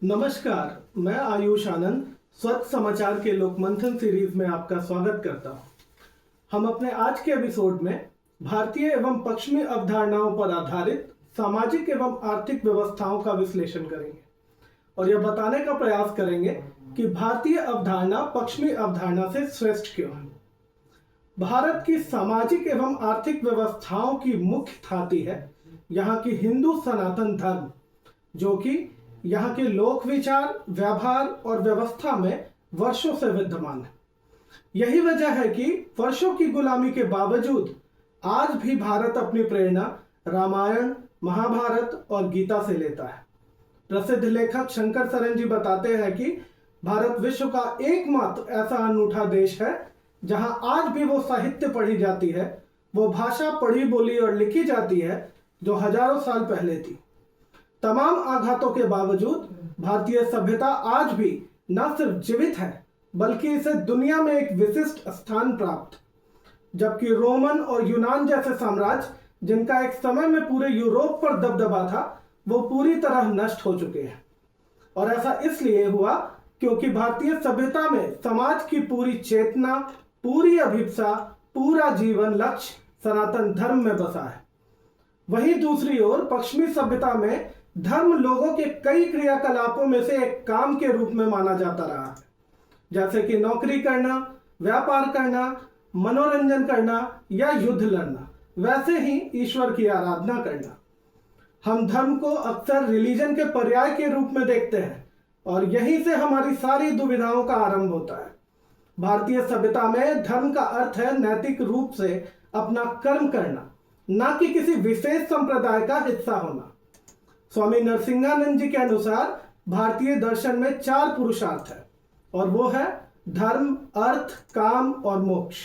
नमस्कार, मैं आयुष आनंद स्वच्छ समाचार के लोकमंथन सीरीज में आपका स्वागत करता हूं। हम अपने आज के एपिसोड में भारतीय एवं पश्चिमी अवधारणाओं पर आधारित सामाजिक एवं आर्थिक व्यवस्थाओं का विश्लेषण करेंगे और यह बताने का प्रयास करेंगे कि भारतीय अवधारणा पश्चिमी अवधारणा से श्रेष्ठ क्यों है। भारत की सामाजिक एवं आर्थिक व्यवस्थाओं की मुख्य थाती है यहाँ की हिंदू सनातन धर्म, जो कि यहाँ के लोक विचार, व्यवहार और व्यवस्था में वर्षों से विद्यमान है। यही वजह है कि वर्षों की गुलामी के बावजूद आज भी भारत अपनी प्रेरणा रामायण, महाभारत और गीता से लेता है। प्रसिद्ध लेखक शंकर सरन जी बताते हैं कि भारत विश्व का एकमात्र ऐसा अनूठा देश है जहां आज भी वो साहित्य पढ़ी जाती है, वो भाषा पढ़ी बोली और लिखी जाती है जो हजारों साल पहले थी। तमाम आघातों के बावजूद भारतीय सभ्यता आज भी न सिर्फ जीवित है बल्कि इसे दुनिया में एक विशिष्ट स्थान प्राप्त, जबकि रोमन और यूनान जैसे साम्राज्य जिनका एक समय में पूरे यूरोप पर दबदबा था, वो पूरी तरह नष्ट हो चुके हैं। और ऐसा इसलिए हुआ क्योंकि भारतीय सभ्यता में समाज की पूरी चेतना, पूरी अभिप्सा, पूरा जीवन लक्ष्य सनातन धर्म में बसा है। वहीं दूसरी ओर पश्चिमी सभ्यता में धर्म लोगों के कई क्रियाकलापों में से एक काम के रूप में माना जाता रहा है, जैसे कि नौकरी करना, व्यापार करना, मनोरंजन करना या युद्ध लड़ना, वैसे ही ईश्वर की आराधना करना। हम धर्म को अक्सर रिलीजन के पर्याय के रूप में देखते हैं और यहीं से हमारी सारी दुविधाओं का आरंभ होता है। भारतीय सभ्यता में धर्म का अर्थ है नैतिक रूप से अपना कर्म करना, ना कि किसी विशेष संप्रदाय का हिस्सा होना। स्वामी नरसिंहानंद जी के अनुसार भारतीय दर्शन में 4 पुरुषार्थ है और वो है धर्म, अर्थ, काम और मोक्ष।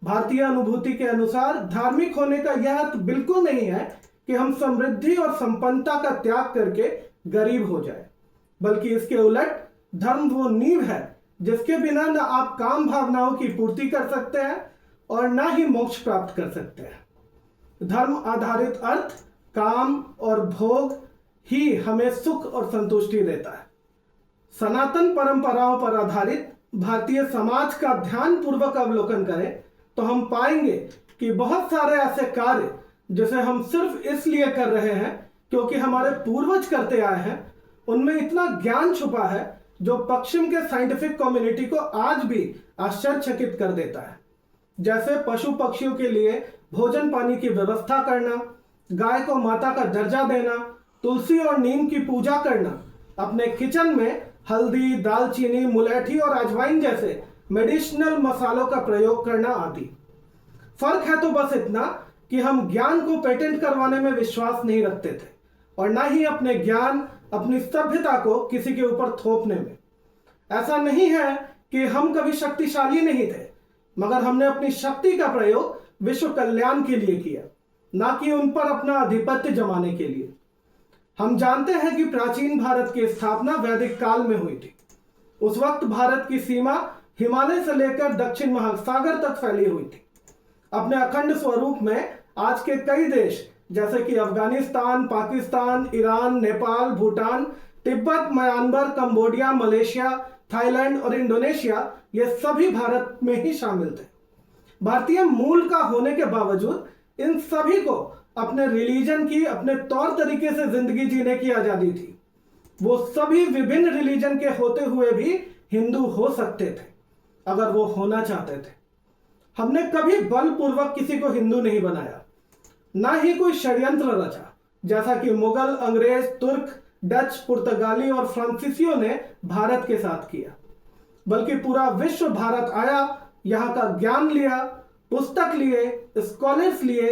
भारतीय अनुभूति के अनुसार धार्मिक होने का यह अर्थ बिल्कुल नहीं है कि हम समृद्धि और संपन्नता का त्याग करके गरीब हो जाए, बल्कि इसके उलट धर्म वो नींव है जिसके बिना न आप काम भावनाओं की पूर्ति कर सकते हैं और न ही मोक्ष प्राप्त कर सकते हैं। धर्म आधारित अर्थ, काम और भोग ही हमें सुख और संतुष्टि देता है। सनातन परंपराओं पर आधारित भारतीय समाज का ध्यानपूर्वक अवलोकन करें तो हम पाएंगे कि बहुत सारे ऐसे कार्य जिसे हम सिर्फ इसलिए कर रहे हैं क्योंकि हमारे पूर्वज करते आए हैं, उनमें इतना ज्ञान छुपा है जो पश्चिम के साइंटिफिक कम्युनिटी को आज भी आश्चर्यचकित कर देता है। जैसे पशु पक्षियों के लिए भोजन पानी की व्यवस्था करना, गाय को माता का दर्जा देना, तुलसी और नीम की पूजा करना, अपने किचन में हल्दी, दालचीनी, मुलैठी और अजवाइन जैसे मेडिसिनल मसालों का प्रयोग करना आदि। फर्क है तो बस इतना कि हम ज्ञान को पेटेंट करवाने में विश्वास नहीं रखते थे और ना ही अपने ज्ञान, अपनी सभ्यता को किसी के ऊपर थोपने में। ऐसा नहीं है कि हम कभी शक्तिशाली नहीं थे, मगर हमने अपनी शक्ति का प्रयोग विश्व कल्याण के लिए किया, ना कि उन पर अपना आधिपत्य जमाने के लिए। हम जानते हैं कि प्राचीन भारत की स्थापना वैदिक काल में हुई थी। उस वक्त भारत की सीमा हिमालय से लेकर दक्षिण महासागर तक फैली हुई थी। अपने अखंड स्वरूप में आज के कई देश जैसे कि Afghanistan, Pakistan, Iran, Nepal, Bhutan, Tibet, Myanmar, Cambodia, Malaysia, Thailand और इंडोनेशिया, ये सभी भारत में ही शामिल थे। भारतीय मूल का होने के बावजूद इन सभी को अपने रिलीजन की, अपने तौर तरीके से जिंदगी जीने की आजादी थी। वो सभी विभिन्न रिलीजन के होते हुए भी हिंदू हो सकते थे अगर वो होना चाहते थे। हमने कभी बलपूर्वक किसी को हिंदू नहीं बनाया, ना ही कोई षड्यंत्र रचा, जैसा कि मुगल, अंग्रेज, तुर्क, डच, पुर्तगाली और फ्रांसीसियों ने भारत के साथ किया। बल्कि पूरा विश्व भारत आया, यहाँ का ज्ञान लिया, पुस्तक लिए, स्कॉलर्स लिए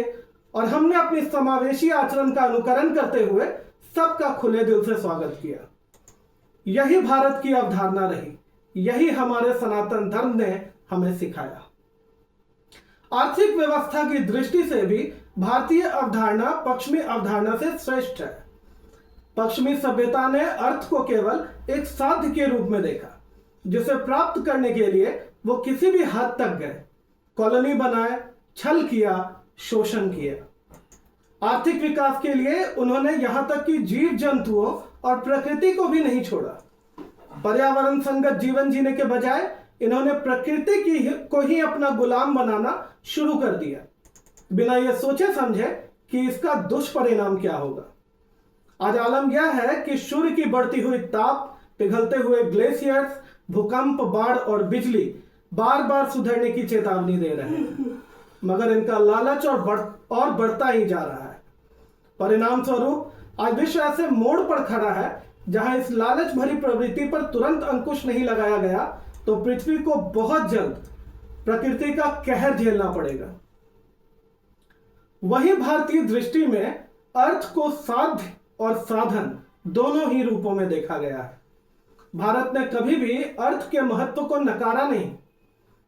और हमने अपनी समावेशी आचरण का अनुकरण करते हुए सबका खुले दिल से स्वागत किया। यही भारत की अवधारणा रही, यही हमारे सनातन धर्म ने हमें सिखाया। आर्थिक व्यवस्था की दृष्टि से भी भारतीय अवधारणा पश्चिमी अवधारणा से श्रेष्ठ है। पश्चिमी सभ्यता ने अर्थ को केवल एक साध्य के रूप में देखा, जिसे प्राप्त करने के लिए वो किसी भी हद तक गए, कॉलोनी बनाए, छल किया, शोषण किया। आर्थिक विकास के लिए उन्होंने यहां तक कि जीव जंतुओं और प्रकृति को भी नहीं छोड़ा। पर्यावरण संगत जीवन जीने के बजाय इन्होंने प्रकृति को ही अपना गुलाम बनाना शुरू कर दिया, बिना यह सोचे समझे कि इसका दुष्परिणाम क्या होगा। आज आलम यह है कि सूर्य की बढ़ती हुई ताप, पिघलते हुए ग्लेशियर्स, भूकंप, बाढ़ और बिजली बार बार सुधरने की चेतावनी दे रहे हैं, मगर इनका लालच और बढ़ता ही जा रहा है। परिणाम स्वरूप आज विश्व ऐसे मोड़ पर खड़ा है जहां इस लालच भरी प्रवृत्ति पर तुरंत अंकुश नहीं लगाया गया तो पृथ्वी को बहुत जल्द प्रकृति का कहर झेलना पड़ेगा। वही भारतीय दृष्टि में अर्थ को साध्य और साधन दोनों ही रूपों में देखा गया है। भारत ने कभी भी अर्थ के महत्व को नकारा नहीं।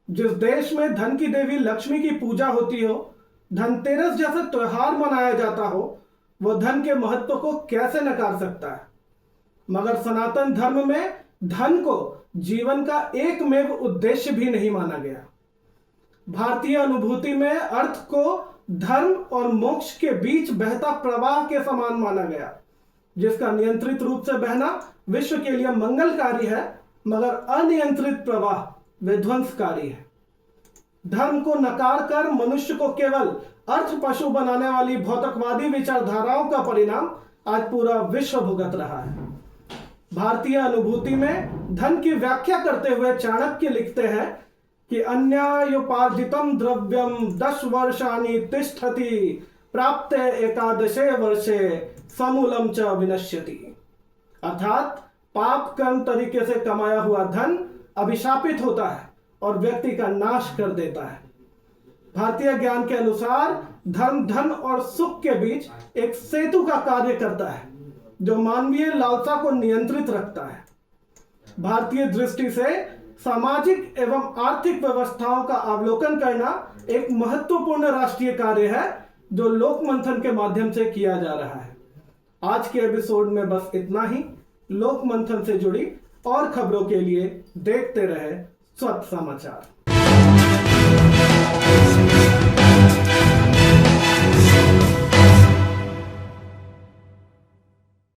जिस देश में धन की देवी लक्ष्मी की पूजा होती हो, धनतेरस जैसा त्योहार मनाया जाता हो, वह धन के महत्व को कैसे नकार सकता है? मगर सनातन धर्म में धन को जीवन का एकमेव उद्देश्य भी नहीं माना गया। भारतीय अनुभूति में अर्थ को धर्म और मोक्ष के बीच बहता प्रवाह के समान माना गया, जिसका नियंत्रित रूप से बहना विश्व के लिए मंगलकारी है, मगर अनियंत्रित प्रवाह विध्वंसकारी है। धर्म को नकार कर मनुष्य को केवल अर्थ पशु बनाने वाली भौतिकवादी विचारधाराओं का परिणाम आज पूरा विश्व भुगत रहा है। भारतीय अनुभूति में धन की व्याख्या करते हुए चाणक्य लिखते हैं कि अन्यायोपार्जितम द्रव्यम 10 वर्षाणि तिष्ठति प्राप्ते एकादशे वर्षे समूलम च विनश्यति। अर्थात पाप कर्म तरीके से कमाया हुआ धन अभिशापित होता है और व्यक्ति का नाश कर देता है। भारतीय ज्ञान के अनुसार धर्म धन और सुख के बीच एक सेतु का कार्य करता है, जो मानवीय लालसा को नियंत्रित रखता है। भारतीय दृष्टि से सामाजिक एवं आर्थिक व्यवस्थाओं का अवलोकन करना एक महत्वपूर्ण राष्ट्रीय कार्य है, जो लोक मंथन के माध्यम से किया जा रहा है। आज के एपिसोड में बस इतना ही। लोक मंथन से जुड़ी और खबरों के लिए देखते रहे स्वच्छ समाचार।